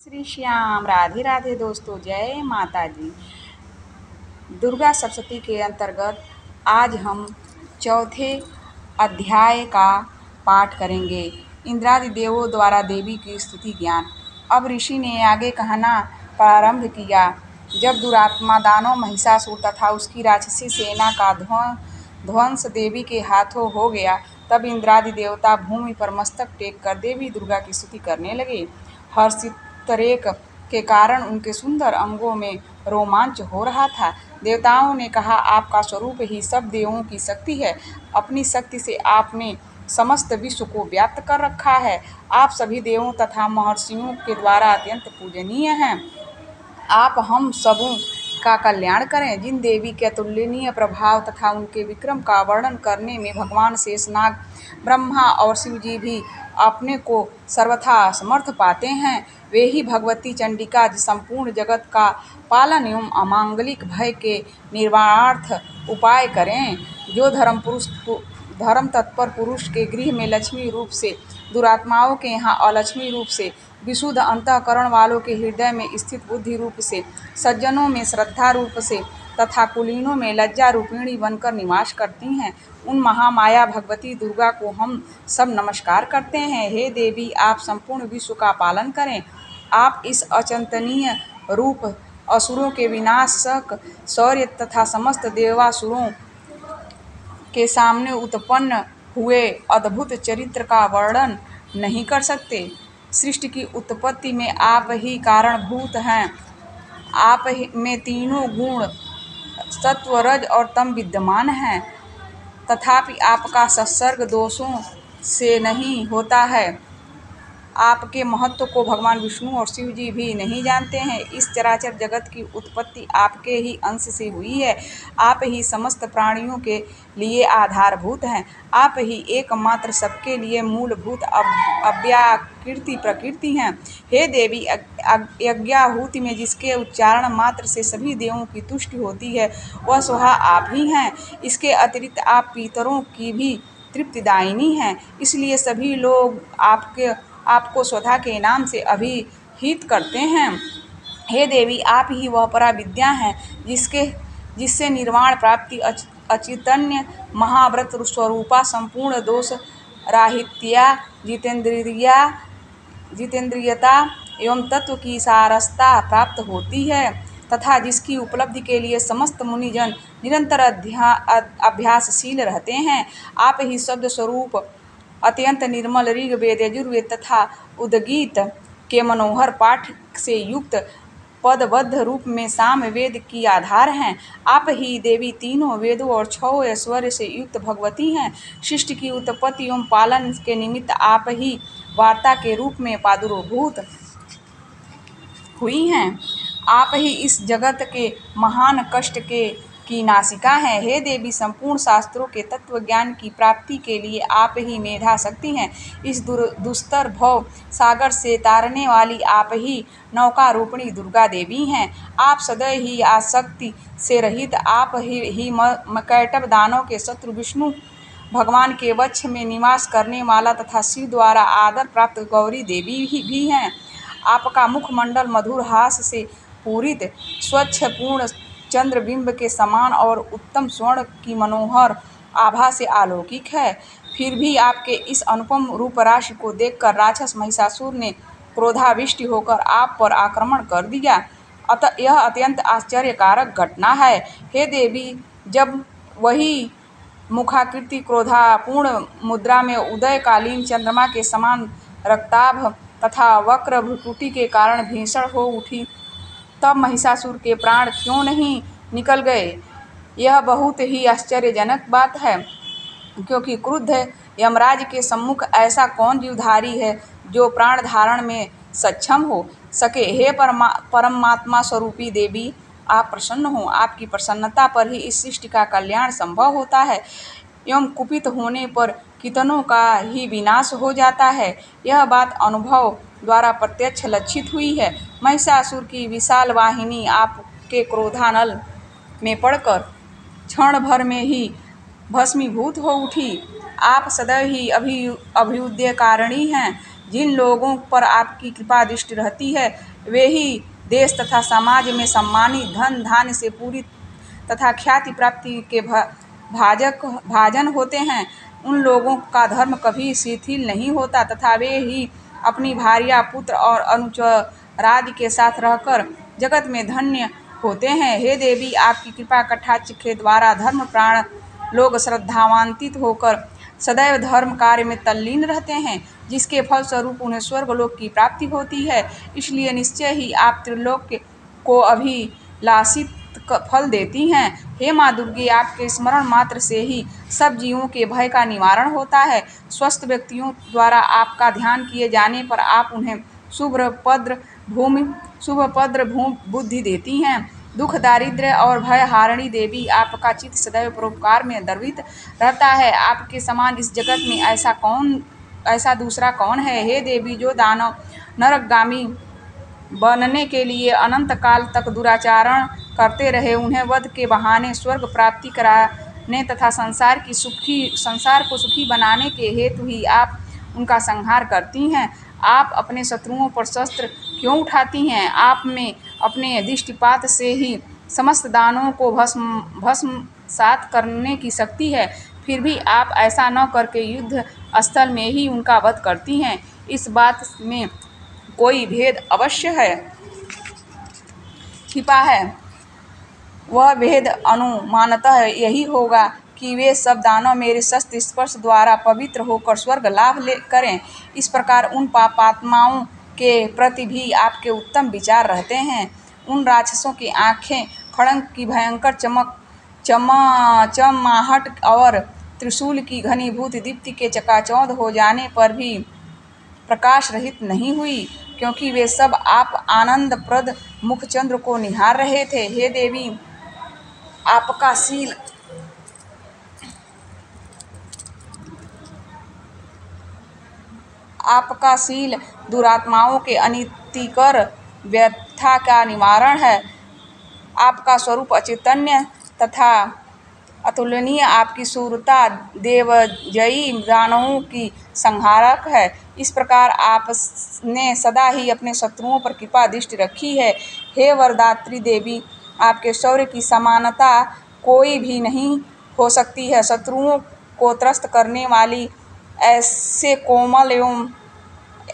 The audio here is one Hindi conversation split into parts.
श्री श्याम राधे राधे दोस्तों, जय माता दी। दुर्गा सप्तशती के अंतर्गत आज हम चौथे अध्याय का पाठ करेंगे। इंद्रादि देवों द्वारा देवी की स्तुति ज्ञान। अब ऋषि ने आगे कहना प्रारंभ किया। जब दुरात्मा दानव महिषासुर तथा उसकी राक्षसी सेना का ध्वंस देवी के हाथों हो गया, तब इंद्रादि देवता भूमि पर मस्तक टेक कर देवी दुर्गा की स्तुति करने लगे। हर्षोद्रेक के कारण उनके सुंदर अंगों में रोमांच हो रहा था। देवताओं ने कहा, आपका स्वरूप ही सब देवों की शक्ति है। अपनी शक्ति से आपने समस्त विश्व को व्याप्त कर रखा है। आप सभी देवों तथा महर्षियों के द्वारा अत्यंत पूजनीय हैं। आप हम सबों का कल्याण करें। जिन देवी के अतुलनीय प्रभाव तथा उनके विक्रम का वर्णन करने में भगवान शेषनाग, ब्रह्मा और शिव जी भी अपने को सर्वथा समर्थ पाते हैं, वे ही भगवती चंडिका संपूर्ण जगत का पालन एवं अमांगलिक भय के निर्वाणार्थ उपाय करें। जो धर्म तत्पर पुरुष के गृह में लक्ष्मी रूप से, दुरात्माओं के यहाँ अलक्ष्मी रूप से, विशुद्ध अंतःकरण वालों के हृदय में स्थित बुद्धि रूप से, सज्जनों में श्रद्धा रूप से तथा कुलीनों में लज्जा रूपिणी बनकर निवास करती हैं, उन महामाया भगवती दुर्गा को हम सब नमस्कार करते हैं। हे देवी, आप संपूर्ण विश्व का पालन करें। आप इस अचिंतनीय रूप असुरों के विनाशक शौर्य तथा समस्त देवासुरों के सामने उत्पन्न हुए अद्भुत चरित्र का वर्णन नहीं कर सकते। सृष्टि की उत्पत्ति में आप ही कारणभूत हैं। आप में तीनों गुण सत्व, रज और तम विद्यमान हैं, तथापि आपका संसर्ग दोषों से नहीं होता है। आपके महत्व को भगवान विष्णु और शिव जी भी नहीं जानते हैं। इस चराचर जगत की उत्पत्ति आपके ही अंश से हुई है। आप ही समस्त प्राणियों के लिए आधारभूत हैं। आप ही एकमात्र सबके लिए मूलभूत अव्याकृति प्रकृति हैं। हे देवी, यज्ञाहुति में जिसके उच्चारण मात्र से सभी देवों की तुष्टि होती है, वह स्वतः आप ही हैं। इसके अतिरिक्त आप पितरों की भी तृप्तिदायिनी हैं, इसलिए सभी लोग आपको स्वधा के नाम से अभिहित करते हैं। हे देवी, आप ही वह परा विद्या हैं जिससे निर्वाण प्राप्ति, अचिंतन्य महाव्रत स्वरूपा, संपूर्ण दोष राहित्या, जितेंद्रियता एवं तत्व की सारसता प्राप्त होती है, तथा जिसकी उपलब्धि के लिए समस्त मुनिजन निरंतर अभ्यासशील रहते हैं। आप ही शब्द स्वरूप अत्यंत निर्मल ऋग्वेद, यजुर्वेद तथा उद्गीत के मनोहर पाठ से युक्त पदबद्ध रूप में सामवेद की आधार हैं। आप ही देवी तीनों वेदों और 6 ऐश्वर्य से युक्त भगवती हैं। सृष्टि की उत्पत्ति एवं पालन के निमित्त आप ही वार्ता के रूप में प्रादुर्भूत हुई हैं। आप ही इस जगत के महान कष्ट की नाशिका हैं। हे देवी, संपूर्ण शास्त्रों के तत्व ज्ञान की प्राप्ति के लिए आप ही मेधा शक्ति हैं। इस दुस्तर भव सागर से तारने वाली आप ही नौका रूपिणी दुर्गा देवी हैं। आप सदैव ही आसक्ति से रहित, आप ही कैटभ दानव के शत्रु विष्णु भगवान के वक्ष में निवास करने वाला तथा शिव द्वारा आदर प्राप्त गौरी देवी भी हैं। आपका मुखमंडल मधुर हास से पूरित, स्वच्छ पूर्ण चंद्रबिंब के समान और उत्तम स्वर्ण की मनोहर आभा से अलौकिक है। फिर भी आपके इस अनुपम रूप राशि को देखकर राक्षस महिषासुर ने क्रोधाविष्ट होकर आप पर आक्रमण कर दिया। अतः यह अत्यंत आश्चर्यकारक घटना है। हे देवी, जब वही मुखाकृति क्रोधापूर्ण मुद्रा में उदयकालीन चंद्रमा के समान रक्ताभ तथा वक्र भ्रुकुटी के कारण भीषण हो उठी, तब महिषासुर के प्राण क्यों नहीं निकल गए? यह बहुत ही आश्चर्यजनक बात है, क्योंकि क्रुद्ध यमराज के सम्मुख ऐसा कौन जीवधारी है जो प्राण धारण में सक्षम हो सके। हे परमात्मा स्वरूपी देवी, आप प्रसन्न हो। आपकी प्रसन्नता पर ही इस सृष्टि का कल्याण संभव होता है, एवं कुपित होने पर कितनों का ही विनाश हो जाता है। यह बात अनुभव द्वारा प्रत्यक्ष लक्षित हुई है। महिषासुर की विशाल वाहिनी आपके क्रोधानल में पड़कर क्षण भर में ही भस्मीभूत हो उठी। आप सदैव ही अभ्युदयकारिणी हैं। जिन लोगों पर आपकी कृपा दृष्टि रहती है वे ही देश तथा समाज में सम्मानित, धन धान्य से पूरी तथा ख्याति प्राप्ति के भाजन होते हैं। उन लोगों का धर्म कभी शिथिल नहीं होता तथा वे ही अपनी भार्या, पुत्र और अनुचरादि के साथ रहकर जगत में धन्य होते हैं। हे देवी, आपकी कृपा कटाक्ष के द्वारा धर्म प्राण लोग श्रद्धावान्वित होकर सदैव धर्म कार्य में तल्लीन रहते हैं, जिसके फल स्वरूप उन्हें स्वर्गलोक की प्राप्ति होती है। इसलिए निश्चय ही आप त्रिलोक को अभिलाषित फल देती हैं। हे माँ दुर्गे, आपके स्मरण मात्र से ही सब जीवों के भय का निवारण होता है। स्वस्थ व्यक्तियों द्वारा आपका ध्यान किए जाने पर आप उन्हें शुभप्रद बुद्धि देती हैं। दुख, दारिद्र्य और भय हारिणी देवी, आपका चित्त सदैव परोपकार में द्रवित रहता है। आपके समान इस जगत में ऐसा दूसरा कौन है। हे देवी, जो दानव नरकगामी बनने के लिए अनंत काल तक दुराचरण करते रहे, उन्हें वध के बहाने स्वर्ग प्राप्ति कराने तथा संसार को सुखी बनाने के हेतु ही आप उनका संहार करती हैं। आप अपने शत्रुओं पर शस्त्र क्यों उठाती हैं? आप में अपने दृष्टिपात से ही समस्त दानवों को भस्मसात करने की शक्ति है, फिर भी आप ऐसा न करके युद्ध स्थल में ही उनका वध करती हैं। इस बात में कोई भेद अवश्य है छिपा है। वह भेद अनुमानतः यही होगा कि वे सब दानव मेरे शस्त्र स्पर्श द्वारा पवित्र होकर स्वर्ग लाभ करें। इस प्रकार उन पापात्माओं के प्रति भी आपके उत्तम विचार रहते हैं। उन राक्षसों की आंखें खड्ग की भयंकर चमाहट और त्रिशूल की घनीभूत दीप्ति के चकाचौंध हो जाने पर भी प्रकाश रहित नहीं हुई, क्योंकि वे सब आप आनंदप्रद मुखचंद्र को निहार रहे थे। हे देवी, आपका शील दुरात्माओं के अनितिकर व्यथा का निवारण है। आपका स्वरूप अचेतन्य तथा अतुलनीय, आपकी शूरता देवजयी दानवों की संहारक है। इस प्रकार आपने सदा ही अपने शत्रुओं पर कृपा दृष्टि रखी है। हे वरदात्री देवी, आपके शौर्य की समानता कोई भी नहीं हो सकती है। शत्रुओं को त्रस्त करने वाली ऐसे कोमल एवं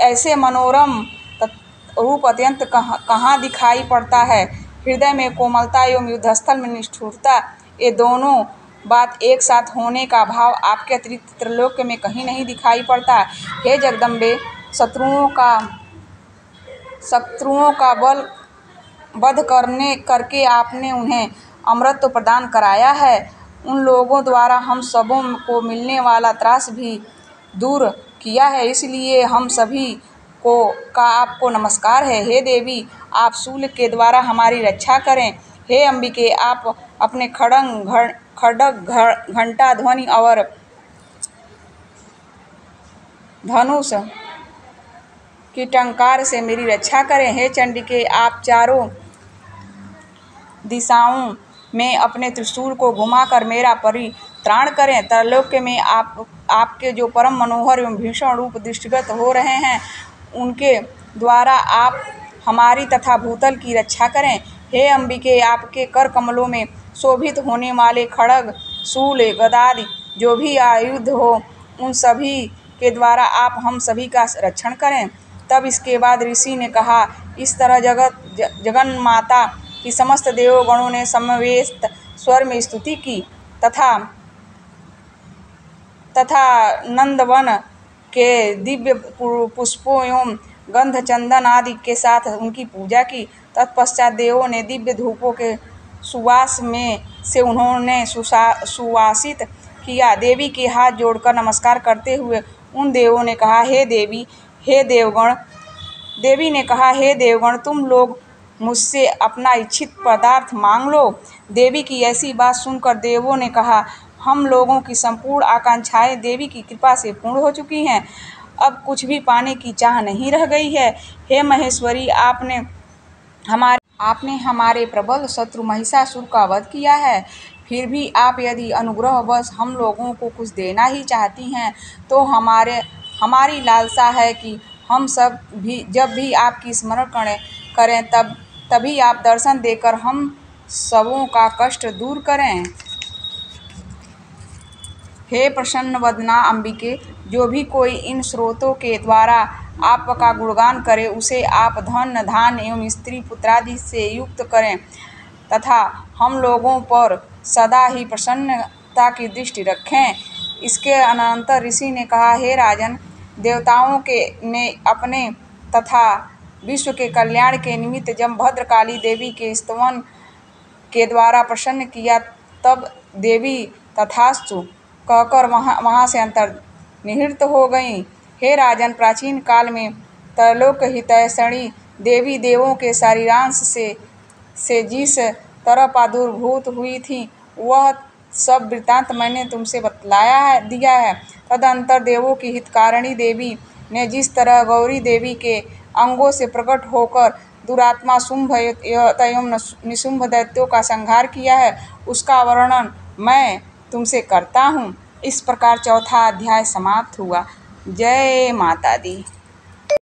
ऐसे मनोरम रूप अत्यंत कहाँ दिखाई पड़ता है। हृदय में कोमलता एवं युद्धस्थल में निष्ठुरता, ये दोनों बात एक साथ होने का भाव आपके अतिरिक्त त्रिलोक में कहीं नहीं दिखाई पड़ता। हे जगदम्बे, शत्रुओं का वध करके आपने उन्हें अमृत तो प्रदान कराया है, उन लोगों द्वारा हम सबों को मिलने वाला त्रास भी दूर किया है, इसलिए हम सभी का आपको नमस्कार है। हे देवी, आप शूल के द्वारा हमारी रक्षा करें। हे अंबिके, आप अपने खड्ग, घंटा ध्वनि और धनुष की टंकार से मेरी रक्षा करें। हे चंडिके, आप चारों दिशाओं में अपने त्रिशूल को घुमाकर मेरा परित्राण करें। त्रैलोक में आपके जो परम मनोहर एवं भीषण रूप दृष्टिगत हो रहे हैं, उनके द्वारा आप हमारी तथा भूतल की रक्षा करें। हे अंबिके, आपके कर कमलों में शोभित होने वाले खड्ग, शूल, गदादि जो भी आयुध हो, उन सभी के द्वारा आप हम सभी का रक्षण करें। तब इसके बाद ऋषि ने कहा, इस तरह जगन माता की समस्त देवगणों ने समवेत स्वर में स्तुति की तथा नंदवन के दिव्य पुष्पों एवं गंध चंदन आदि के साथ उनकी पूजा की। तत्पश्चात देवों ने दिव्य धूपों के सुवास में से उन्होंने सुवासित किया। देवी के हाथ जोड़कर नमस्कार करते हुए उन देवों ने कहा, देवी ने कहा, हे देवगण, तुम लोग मुझसे अपना इच्छित पदार्थ मांग लो। देवी की ऐसी बात सुनकर देवों ने कहा, हम लोगों की संपूर्ण आकांक्षाएं देवी की कृपा से पूर्ण हो चुकी हैं, अब कुछ भी पाने की चाह नहीं रह गई है। हे महेश्वरी, आपने हमारे प्रबल शत्रु महिषासुर का वध किया है, फिर भी आप यदि अनुग्रहवश हम लोगों को कुछ देना ही चाहती हैं तो हमारी लालसा है कि हम सब भी जब भी आपकी स्मरण करें तभी आप दर्शन देकर हम सबों का कष्ट दूर करें। हे प्रसन्न वदना अंबिके, जो भी कोई इन स्रोतों के द्वारा आपका गुणगान करे उसे आप धन धान एवं स्त्री पुत्रादि से युक्त करें तथा हम लोगों पर सदा ही प्रसन्नता की दृष्टि रखें। इसके अनंतर ऋषि ने कहा, हे राजन, देवताओं ने अपने तथा विश्व के कल्याण के निमित्त जब भद्रकाली देवी के स्तवन के द्वारा प्रसन्न किया तब देवी तथास्तु कहकर वहाँ से अंतर्निहित हो गईं। हे राजन, प्राचीन काल में त्रैलोक हितैषिणी देवी देवों के शरीरांश से जिस तरह प्रादुर्भूत हुई थी वह सब वृत्तांत मैंने तुमसे दिया है। तदंतर देवों की हितकारिणी देवी ने जिस तरह गौरी देवी के अंगों से प्रकट होकर दुरात्मा शुंभ एवं निशुंभ दैत्यों का संहार किया है उसका वर्णन मैं तुमसे करता हूँ। इस प्रकार चौथा अध्याय समाप्त हुआ। जय माता दी।